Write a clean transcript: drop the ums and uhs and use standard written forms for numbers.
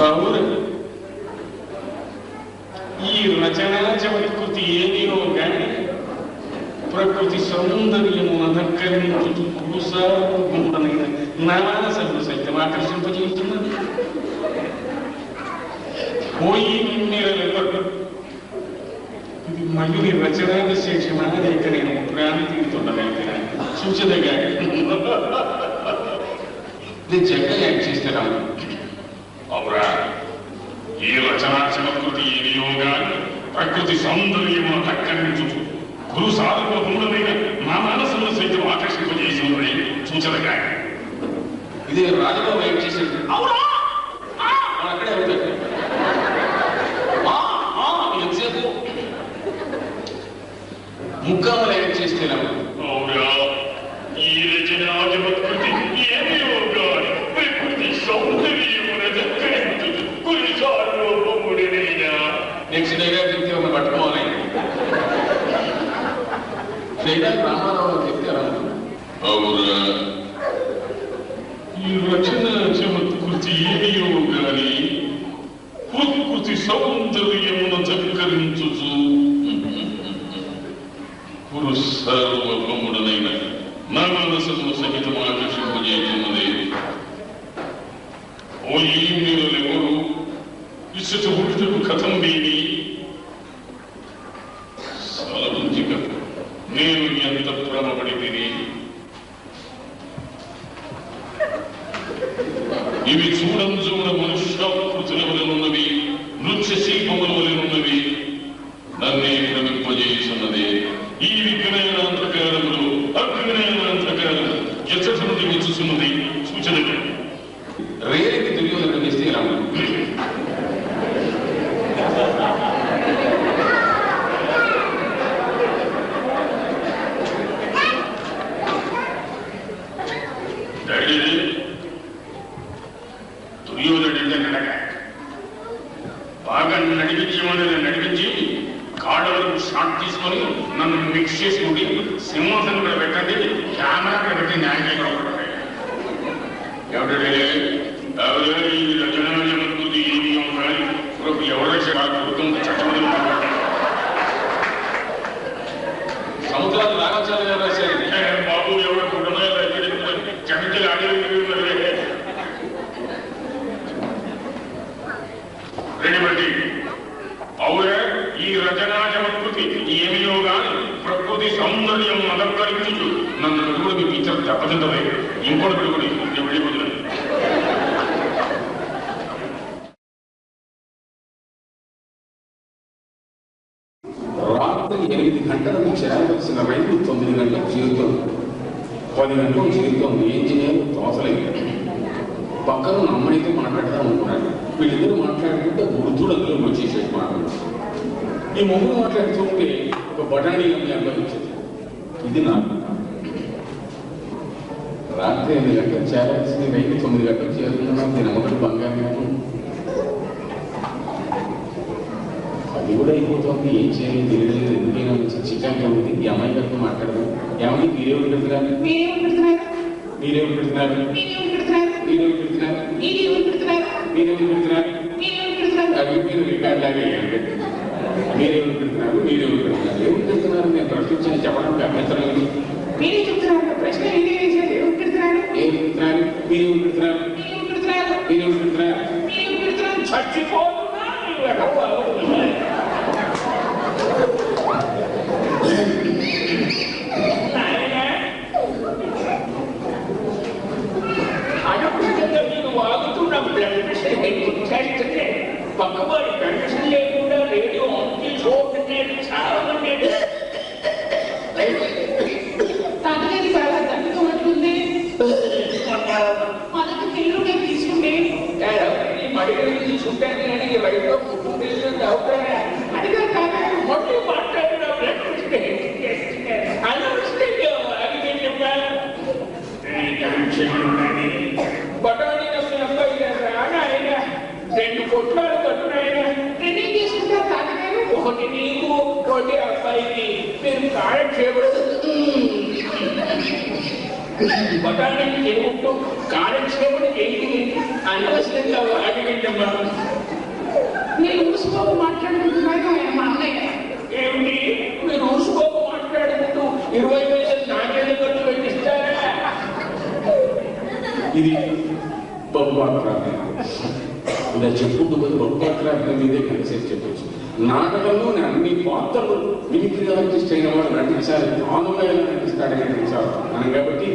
అవును, ఈ రచనా చమత్కృతి ఏమియో గాని ప్రకృతి సౌందర్యము అలంకరించుతూ పురుషారూపముడనైన నా మనసును సైతం ఆకర్షింపజేస్తున్నది. పోయి నిన్నెరలెవరు ఇది మళ్ళీ రచనా విశేషమా లేక నేను ప్రాణి తీరుతుండగలిగిన సూచనగా నేను జగన్ యాక్ట్ చేస్తున్నాను. అవురా, ఈ రచనా చమత్కృతి ఏమియో గాని ప్రకృతి సౌందర్యము అలంకరించుతూ గురు సార్వభౌముడనైన నా మనసును సైతం ఆకర్షింపజేసినది సూచనగా ఇది రాజబాబు యాక్ట్ చేసేది. అవునా, అక్కడే అవుతాడు. ఎంతసేపు ముక్కామలు యాక్ట్ చేస్తే అవునా, ఈ రచనా చమత్కృతి ఏమియో గాని ప్రకృతి సౌందర్యమున దక్కరించుతూ గురు సార్వభౌముడనైన నెక్స్ట్ డైలాగ్ చెప్తే ఉన్న పట్టుకోవాలి. డైలాగ్ రామారావు చెప్తే అవురా, ఈ రచన చమత్కృతి ఏమియో గాని ప్రకృతి సౌందర్యమున దక్కరించుచు గురు సార్వభౌముడనైన నా మనసును సహితం ఆకర్షింపజేస్తున్నది. ఓ ఈ మీరులెవరు ఇసుట ఉడుటకు కథం వేని సాలబుద్ధిగా నేను ఎంత భ్రమపడి తిని ఇవి చూడం చూడ మనుష్యాకృతుల వలనున్నవి, నృత్య శిల్పముల వలనున్నవి, నన్నే భ్రమింపజేస్తున్నది. ఈ విజ్ఞానాంతకారములు అజ్ఞానాంతకారము ఎచ్చట నుండి వచ్చుతున్నది సూచనగా రేరికి దుర్యోధన చేస్తే ఎలా దుర్యోధనుడు నడక బాగా నడిపించేవాడు నడిపించి కాళ్ళ వరకు షాట్ తీసుకొని నన్ను మిక్స్ చేసుకుంటే సింహాసనం కూడా పెట్టండి, కెమెరా కూడా పెట్టి న్యాయంగా ఎవరు ఈ రచనా చమత్కృతి ఏమి కానీ ఎవరైతే ప్రభుత్వం చట్టం సముద్రాలు రాగచాలు గారు రాశారు. బాబు ఎవరు కుటుంబాలు చమించలు రెడీబట్టి అవురే, ఈ రచనా చమత్కృతి ఏమియో గాని ప్రకృతి సౌందర్యం అలంకరించు నన్ను కూడా మీ టీచర్ దెబ్బతింటది. ఇంకోటి పెట్టుకుని నేను వెళ్ళిపోతున్నాను. రాత్రి 8 గంటలకు చేరవలసిన రైలు 9 గంటలకు చేరుతుంది. 10 గంటలకు చేరుతోంది. ఇంజనీర్ తోసలేదు. పక్కన అమ్మాయితో మాట్లాడదాం అనుకున్నాడు. వీళ్ళిద్దరూ మాట్లాడుతుంటే వృద్ధుడు అందులో వచ్చేసేసి మాట్లాడుతున్నారు. ఈ ముగ్గురు మాట్లాడుతుంటే ఒక బఠానీ అమ్మాయి అనుభవించింది. ఇది నాకు రాత్రి 8 గంటలకు చేరాల్సింది రైలు 9 గంటలకు చేరుతున్నాం. దీని అమ్మకం బంగారు అది కూడా అయిపోతుంది. ఏం చేయాలి తెలియలేదు. ఎందుకైనా మంచి చికాగా ఉంది. ఈ అమ్మాయి గారితో మాట్లాడదాం. ఏమని మీరేమి పెడుతున్నారు, మీరేమి పెడుతున్నారు, అది మీరు రికార్డ్ లాగా వేయండి. మీరేమి పెడుతున్నారు, మీరేమి పెడుతున్నారు, ఏమి పెడుతున్నారు నేను ప్రశ్నించాను. చెప్పడానికి అభ్యంతరం లేదు. మీరే చెప్తున్నారు. ప్రశ్న ఏమి పెడుతున్నారు, ఏమి పెడుతున్నారు, మీరేమి పెడుతున్నారు, మీరేమి పెడుతున్నారు, చచ్చిపోతున్నారు. పక్కవాడి కనెక్షన్ లేకుండా రేడియో ఆన్ చేసి చూడండి. చాలా మంది తాతగారి చాలా తగ్గుతూ ఉంటుంది. మనకు తెలుగుగా తీసుకుంటే మడిగలు తీసుకుంటాను కానీ బయటలో పుట్టు తెలియదు అవుతారా అడిగా కాదు. మొట్టి మాట్లాడిన బటానీ అబ్బాయి రాగా ఆయన 2 కొట్లాలు కట్టునాయన నేనేం చేసుకుంటారు తాతగారు. ఒకటి నీకు, ఒకటి అబ్బాయికి. మీరు కాలం చేయబడదు. బఠానీని తిరుగుతూ కాలక్షేపం ఏంటి అనవసరంగా అడిగిందమ్మా. నేను ఊసుకోకు మాట్లాడుకుంటున్నాను ఆయన మా అన్నయ్య. ఏమిటి మీరు ఊసుకోక మాట్లాడుకుంటూ 20 పైసలు నాకేళ్ళు ఖర్చు పెట్టిస్తారా? ఇది బహుపాత్ర ఇలా చెప్పుకుంటూ పోయి బహుపాత్ర మీదే కన్సెప్ట్ చెప్పచ్చు. నాటకంలోని అన్ని పాత్రలు మిమిక్రీ ఆర్టిస్ట్ అయిన వాడు నటించాలి, తానుగా ఎలా నటిస్తాడని నటించాలి మనం. కాబట్టి